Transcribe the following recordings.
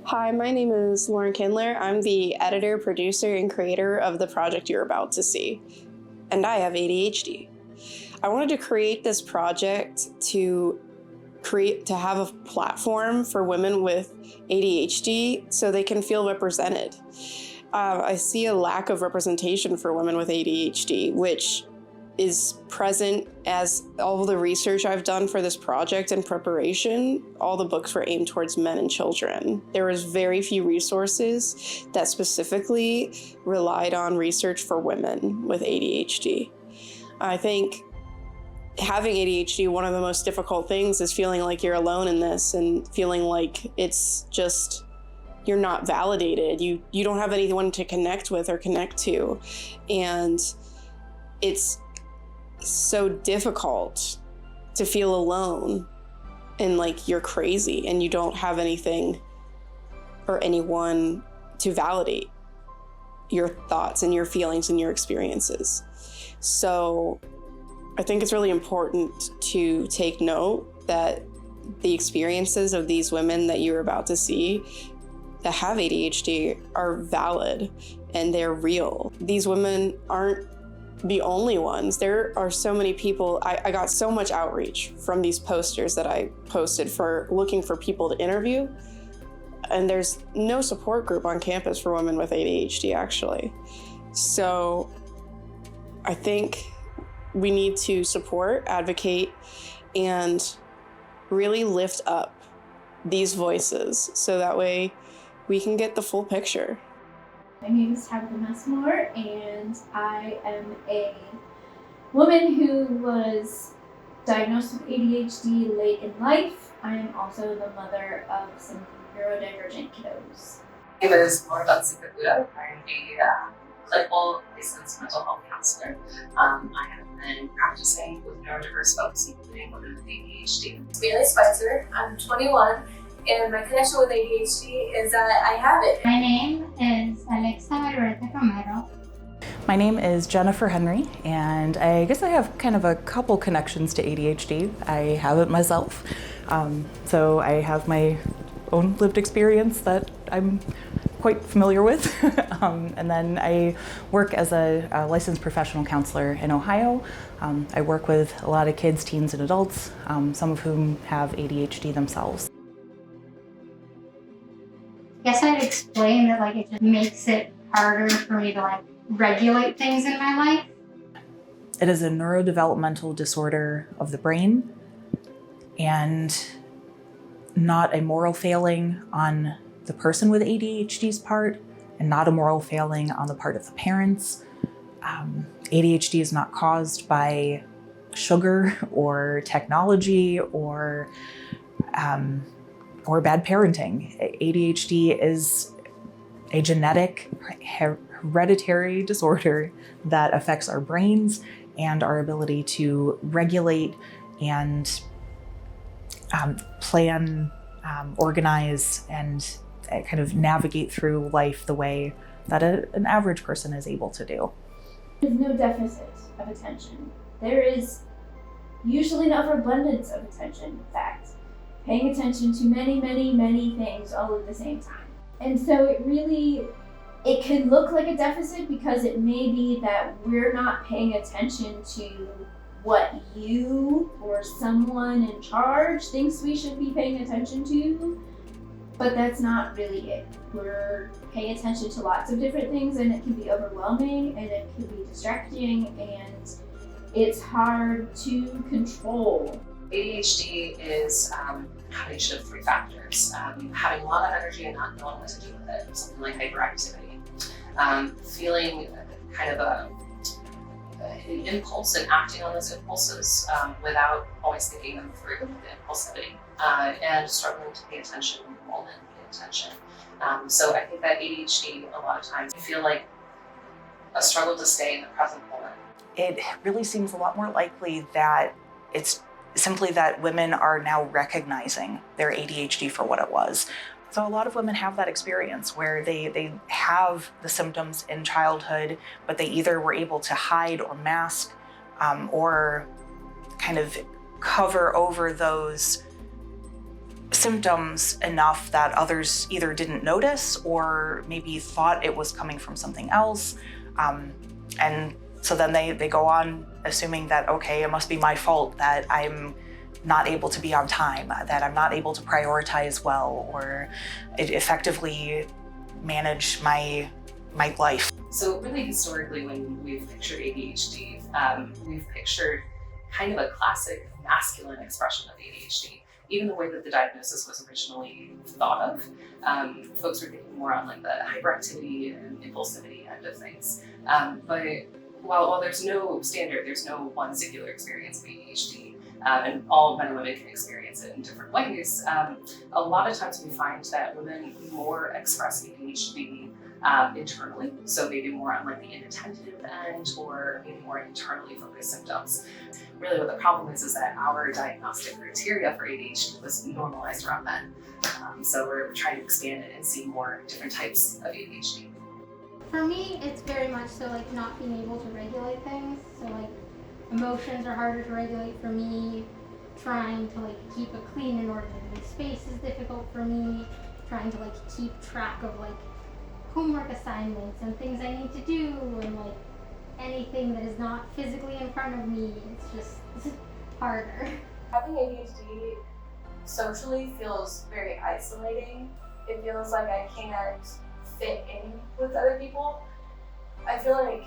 Hi, my name is Lauren Kindler. I'm the editor, producer, and creator of the project you're about to see. And I have ADHD. I wanted to create this project to have a platform for women with ADHD so they can feel represented. I see a lack of representation for women with ADHD, which is present as all the research I've done for this project in preparation. All the books were aimed towards men and children. There was very few resources that specifically relied on research for women with ADHD. I think having ADHD, one of the most difficult things is feeling like you're alone in this and feeling like it's just, you're not validated. You don't have anyone to connect with or connect to. And it's so difficult to feel alone and like you're crazy and you don't have anything or anyone to validate your thoughts and your feelings and your experiences. So I think it's really important to take note that the experiences of these women that you're about to see that have ADHD are valid and they're real. These women aren't the only ones. There are so many people. I got so much outreach from these posters that I posted for looking for people to interview. And there's no support group on campus for women with ADHD, actually. So I think we need to support, advocate, and really lift up these voices so that way we can get the full picture. My name is Tabitha Messmore, and I am a woman who was diagnosed with ADHD late in life. I am also the mother of some neurodivergent kiddos. My name is Laura Dunsikabuda. I'm a clinical licensed mental health counselor. I have been practicing with neurodiverse folks, including women with ADHD. Bailey Spicer. I'm 21. And my connection with ADHD is that I have it. My name is Alexa Alberta Romero. My name is Jennifer Henry, and I guess I have kind of a couple connections to ADHD. I have it myself. So I have my own lived experience that I'm quite familiar with. And then I work as a licensed professional counselor in Ohio. I work with a lot of kids, teens, and adults, some of whom have ADHD themselves. I guess I'd explain that it just makes it harder for me to regulate things in my life. It is a neurodevelopmental disorder of the brain and not a moral failing on the person with ADHD's part and not a moral failing on the part of the parents. ADHD is not caused by sugar or technology or bad parenting. ADHD is a genetic, hereditary disorder that affects our brains and our ability to regulate and plan, organize, and kind of navigate through life the way that an average person is able to do. There's no deficit of attention. There is usually an overabundance of attention, in fact. Paying attention to many, many, many things all at the same time. And so it can look like a deficit because it may be that we're not paying attention to what you or someone in charge thinks we should be paying attention to, but that's not really it. We're paying attention to lots of different things and it can be overwhelming and it can be distracting and it's hard to control. ADHD is a combination of three factors. Having a lot of energy and not knowing what to do with it, something like hyperactivity. Feeling kind of an impulse and acting on those impulses without always thinking them through with the impulsivity. And struggling to pay attention in the moment, pay attention. So I think that ADHD, a lot of times, you feel like a struggle to stay in the present moment. It really seems a lot more likely that it's simply that women are now recognizing their ADHD for what it was. So a lot of women have that experience where they have the symptoms in childhood, but they either were able to hide or mask or kind of cover over those symptoms enough that others either didn't notice or maybe thought it was coming from something else. And so then they go on assuming that, okay, it must be my fault that I'm not able to be on time, that I'm not able to prioritize well, or effectively manage my life. So really historically, when we've pictured ADHD, we've pictured kind of a classic masculine expression of ADHD. Even the way that the diagnosis was originally thought of, folks were thinking more on like the hyperactivity and impulsivity end of things. But while there's no standard, there's no one singular experience of ADHD, and all men and women can experience it in different ways, a lot of times we find that women more express ADHD internally, so maybe more on like the inattentive end or maybe more internally focused symptoms. Really what the problem is that our diagnostic criteria for ADHD was normalized around men. So we're trying to expand it and see more different types of ADHD. For me, it's very much so like not being able to regulate things. So like emotions are harder to regulate for me. Trying to like keep a clean and orderly space is difficult for me. Trying to like keep track of like homework assignments and things I need to do, and like anything that is not physically in front of me, it's harder. Having ADHD socially feels very isolating. It feels like I can't fit in with other people. I feel like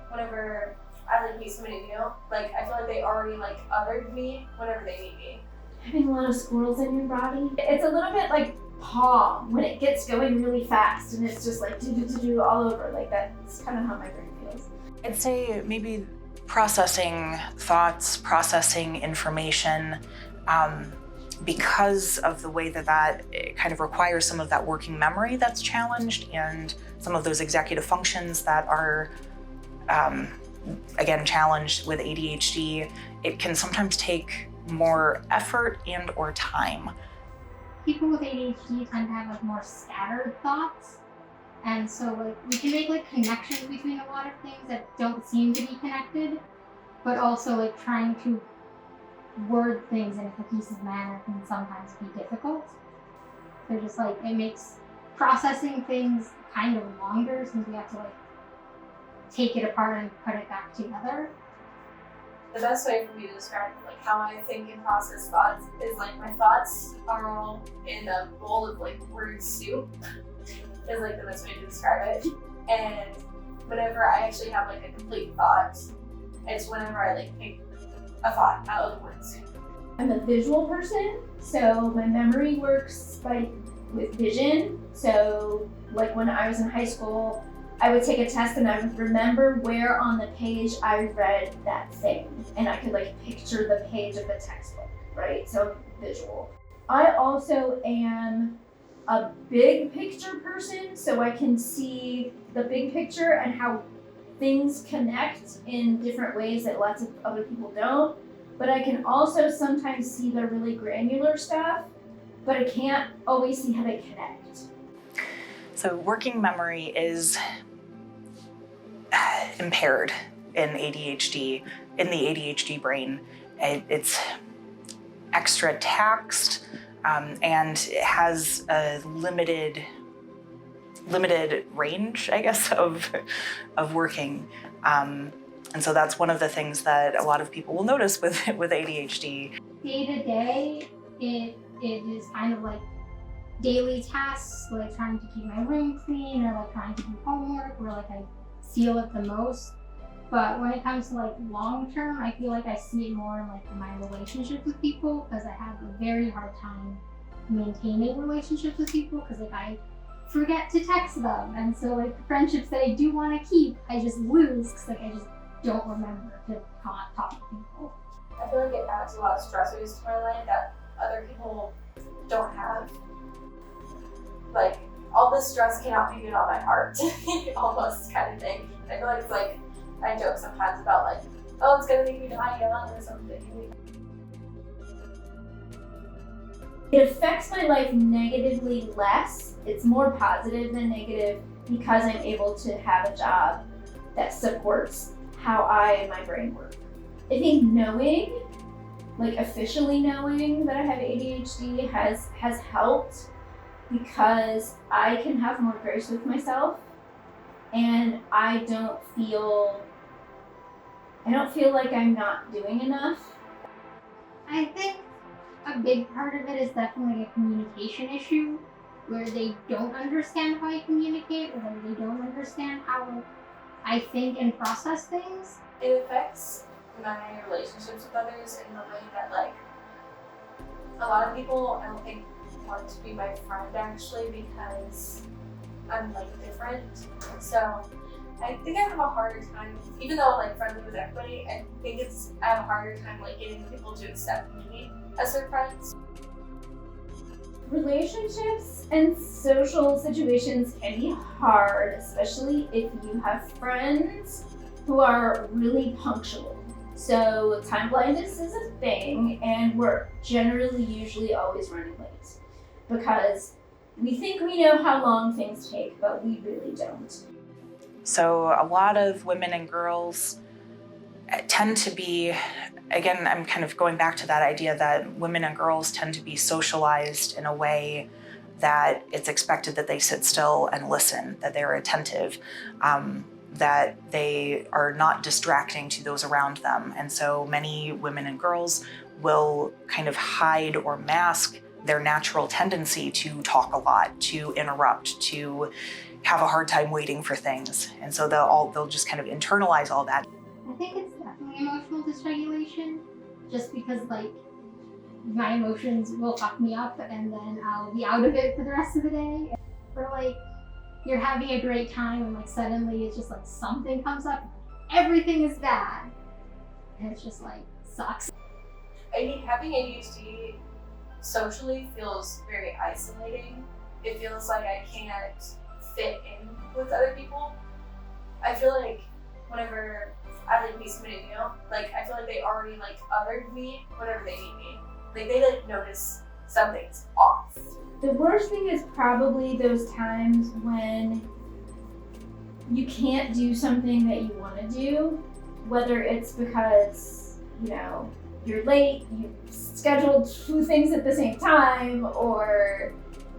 whenever I like meet somebody new, like I feel like they already like othered me whenever they meet me. Having a lot of squirrels in your body, it's a little bit like Paw when it gets going really fast and it's just like do all over. Like that's kind of how my brain feels. I'd say maybe processing thoughts, processing information, because of the way that it kind of requires some of that working memory that's challenged and some of those executive functions that are, again, challenged with ADHD. It can sometimes take more effort and or time. People with ADHD tend to have like more scattered thoughts. And so like we can make like connections between a lot of things that don't seem to be connected, but also like trying to word things in a cohesive manner can sometimes be difficult. So just like it makes processing things kind of longer since we have to like take it apart and put it back together. The best way for me to describe like how I think and process thoughts is like my thoughts are all in a bowl of like word soup. Is like the best way to describe it. And whenever I actually have like a complete thought, it's whenever I like pick a thought out of the word soup. I'm a visual person, so my memory works with vision. So like when I was in high school, I would take a test and I would remember where on the page I read that thing. And I could like picture the page of the textbook, right? So visual. I also am a big picture person, so I can see the big picture and how things connect in different ways that lots of other people don't. But I can also sometimes see the really granular stuff, but I can't always see how they connect. So working memory is impaired in ADHD, in the ADHD brain. It's extra taxed, and it has a limited range, I guess, of working. And so that's one of the things that a lot of people will notice with ADHD. Day to day, it is kind of like daily tasks, like trying to keep my room clean or like trying to do homework, where like I feel it the most. But when it comes to like long term, I feel like I see it more in like my relationships with people, because I have a very hard time maintaining relationships with people because like I forget to text them, and so like the friendships that I do want to keep, I just lose because like I just don't remember to talk to people. I feel like it adds a lot of stressors to my life that other people don't have. Like, all this stress cannot be good on my heart, almost kind of thing. I feel like it's like, I joke sometimes about like, oh, it's gonna make me die young or something. It affects my life negatively less. It's more positive than negative because I'm able to have a job that supports how I and my brain work. I think knowing like officially knowing that I have ADHD has helped, because I can have more grace with myself, and I don't feel like I'm not doing enough. I think a big part of it is definitely a communication issue, where they don't understand how I communicate, or like they don't understand how I think and process things. It affects my relationships with others in the way that, like, a lot of people I don't think want to be my friend actually because I'm like different. So I think I have a harder time, even though I'm like friendly with everybody, I have a harder time like getting people to accept me as their friends. Relationships and social situations can be hard, especially if you have friends who are really punctual. So time blindness is a thing, and we're usually always running late because we think we know how long things take, but we really don't. So a lot of women and girls tend to be, again, I'm kind of going back to that idea that women and girls tend to be socialized in a way that it's expected that they sit still and listen, that they're attentive, that they are not distracting to those around them. And so many women and girls will kind of hide or mask their natural tendency to talk a lot, to interrupt, to have a hard time waiting for things. And so they'll just kind of internalize all that. I think it's definitely emotional dysregulation, just because like my emotions will fuck me up and then I'll be out of it for the rest of the day. Or like you're having a great time and like suddenly it's just like something comes up, everything is bad. And it's just like sucks. Having ADHD socially feels very isolating. It feels like I can't fit in with other people. I feel like whenever I like meet somebody new, like I feel like they already like othered me whenever they meet me. Like they like notice something's off. The worst thing is probably those times when you can't do something that you want to do, whether it's because, you know, you're late, you scheduled 2 things at the same time, or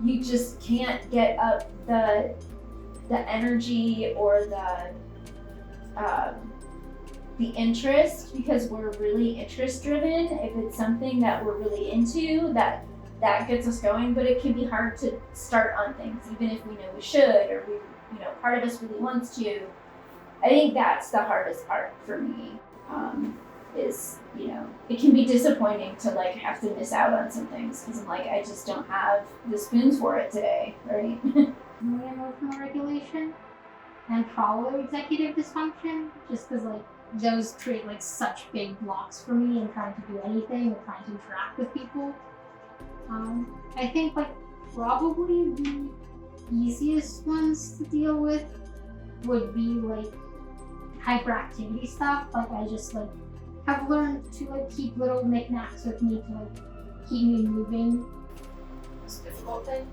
you just can't get up the energy or the interest, because we're really interest driven. If it's something that we're really into, that gets us going, but it can be hard to start on things even if we know we should, or part of us really wants to. I think that's the hardest part for me. Is it can be disappointing to like have to miss out on some things because I'm like, I just don't have the spoons for it today, right? Emotional regulation and probably executive dysfunction, just because like those create like such big blocks for me in trying to do anything or trying to interact with people. I think like probably the easiest ones to deal with would be like hyperactivity stuff. Like I just like have learned to like keep little knickknacks with me to like keep me moving. Most difficult thing?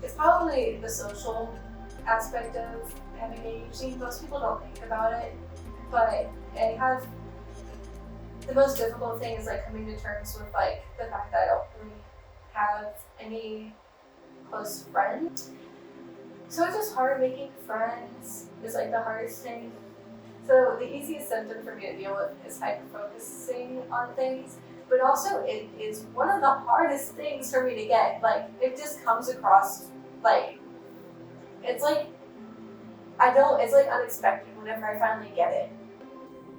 It's probably the social aspect of having ADHD. Most people don't think about it, but the most difficult thing is like coming to terms with like the fact that I don't really have any close friends. So it's just hard making friends is like the hardest thing. So the easiest symptom for me to deal with is hyper-focusing on things, but also it is one of the hardest things for me to get. Like it just comes across like, it's like unexpected whenever I finally get it.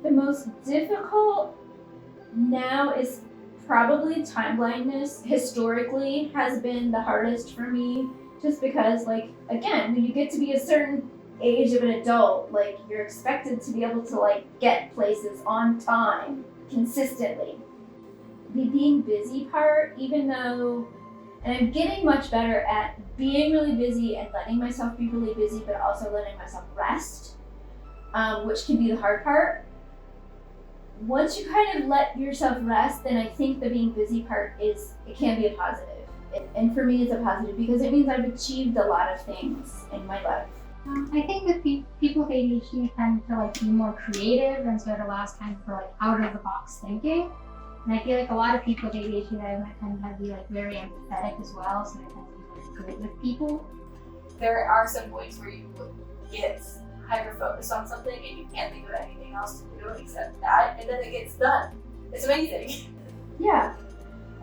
The most difficult now is probably time blindness. Historically has been the hardest for me, just because like, again, when you get to be a certain age of an adult, like you're expected to be able to like get places on time consistently. The being busy part, even though, and I'm getting much better at being really busy and letting myself be really busy, but also letting myself rest, which can be the hard part. Once you kind of let yourself rest, then I think the being busy part it can be a positive. And for me, it's a positive because it means I've achieved a lot of things in my life. I think that people with ADHD tend to like be more creative, and so it allows time for like out of the box thinking. And I feel like a lot of people with ADHD that I met tend to be like very empathetic as well, so they tend to be like good with people. There are some points where you get hyper focused on something and you can't think of anything else to do except that, and then it gets done. It's amazing. Yeah.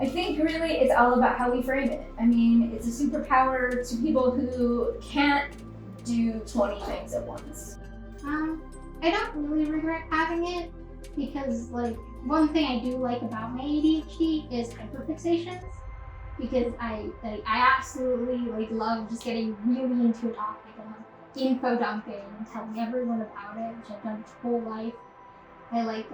I think really it's all about how we frame it. I mean, it's a superpower to people who can't do 20 things at once. I don't really regret having it because like one thing I do like about my ADHD is hyperfixations, because I absolutely like love just getting really into a topic and like info dumping and telling everyone about it, which I've done my whole life. I like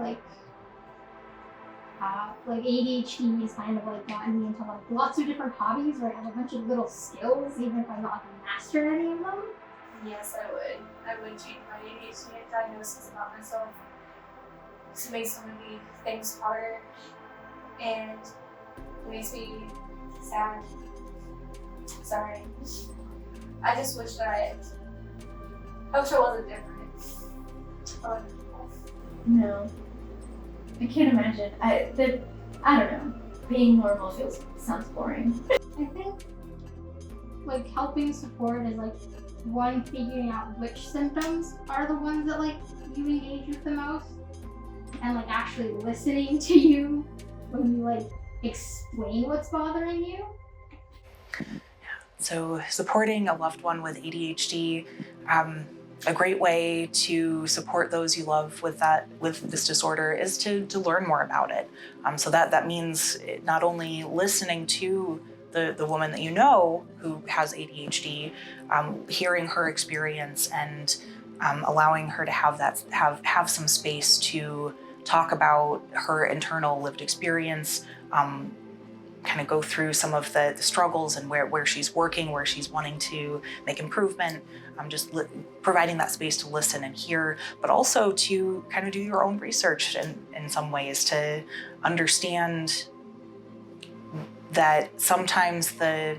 ADHD has kind of like gotten me into like lots of different hobbies where I have a bunch of little skills, even if I'm not a master at any of them. Yes, I would. I would change my ADHD diagnosis about myself to make so many things harder, and it makes me sad. Sorry. I just wish that I wish I wasn't different. Other people. No. I can't imagine. I don't know. Being normal sounds boring. I think like helping support is like one, figuring out which symptoms are the ones that like you engage with the most, and like actually listening to you when you like explain what's bothering you. So supporting a loved one with ADHD, a great way to support those you love with this disorder is to learn more about it. So that means not only listening to the woman that you know who has ADHD, hearing her experience and allowing her to have some space to talk about her internal lived experience, kind of go through some of the struggles and where she's working, where she's wanting to make improvement, providing that space to listen and hear, but also to kind of do your own research in some ways to understand that sometimes the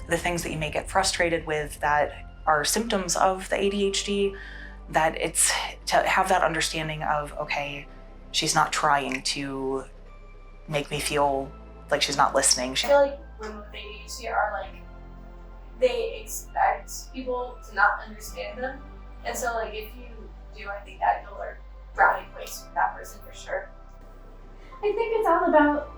things that you may get frustrated with that are symptoms of the ADHD, that it's to have that understanding of, okay, she's not trying to make me feel like she's not listening. I feel like women with ADHD are like, they expect people to not understand them. And so like if you do, I think that you'll learn brownie points with that person for sure. I think it's all about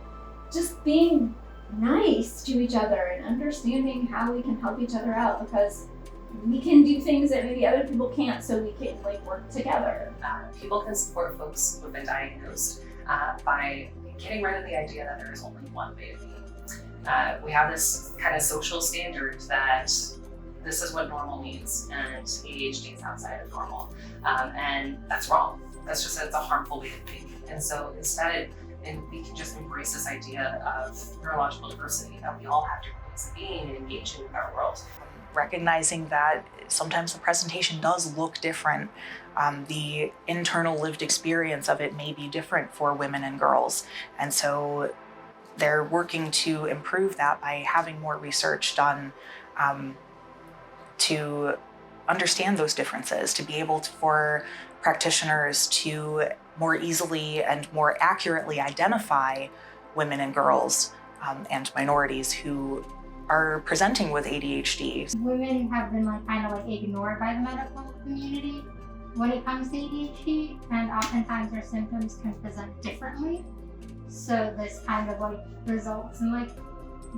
just being nice to each other and understanding how we can help each other out, because we can do things that maybe other people can't, so we can like work together. People can support folks who have been diagnosed by getting rid of the idea that there is only one way to be. We have this kind of social standard that this is what normal means, and ADHD is outside of normal, and that's wrong. That's just it's a harmful way to think. And so instead, we can just embrace this idea of neurological diversity, that we all have different ways of being and engaging with our world. Recognizing that sometimes the presentation does look different. The internal lived experience of it may be different for women and girls. And so they're working to improve that by having more research done to understand those differences, to be able for practitioners to more easily and more accurately identify women and girls and minorities who are presenting with ADHD. Women have been like kind of like ignored by the medical community when it comes to ADHD, and oftentimes their symptoms can present differently. So this kind of like results in like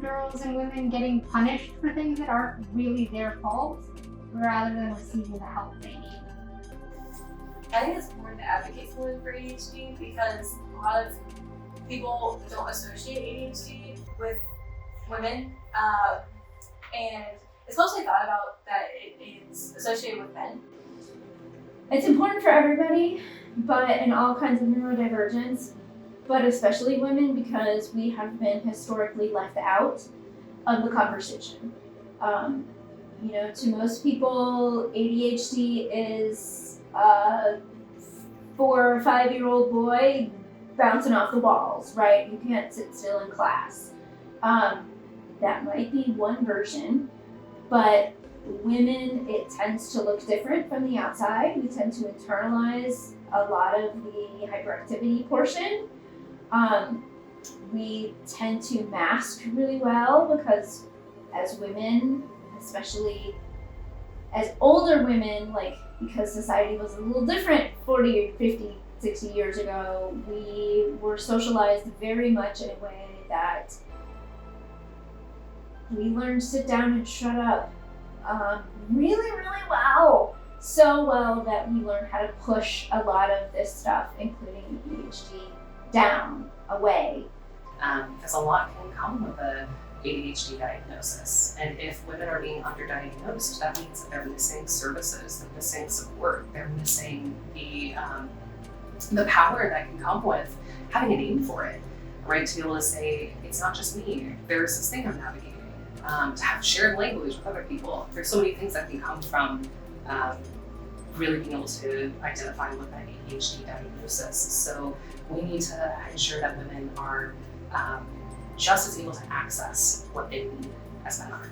girls and women getting punished for things that aren't really their fault, rather than receiving the help they need. I think it's important to advocate for women for ADHD because a lot of people don't associate ADHD with women, and it's mostly thought about that it's associated with men. It's important for everybody, but in all kinds of neurodivergence, but especially women, because we have been historically left out of the conversation. To most people, ADHD is a 4 or 5-year-old boy bouncing off the walls, right? You can't sit still in class. That might be one version, but women, it tends to look different from the outside. We tend to internalize a lot of the hyperactivity portion. We tend to mask really well because as women, especially as older women, like because society was a little different 40 or 50, 60 years ago, we were socialized very much in a way that we learned to sit down and shut up really, really well. So well that we learned how to push a lot of this stuff, including ADHD, down, away. Because a lot can come with a ADHD diagnosis. And if women are being underdiagnosed, that means that they're missing services, they're missing support, they're missing the power that can come with having a name for it, right? To be able to say, it's not just me, there's this thing I'm navigating. To have shared language with other people. There's so many things that can come from really being able to identify with that ADHD diagnosis. So we need to ensure that women are just as able to access what they need as men are.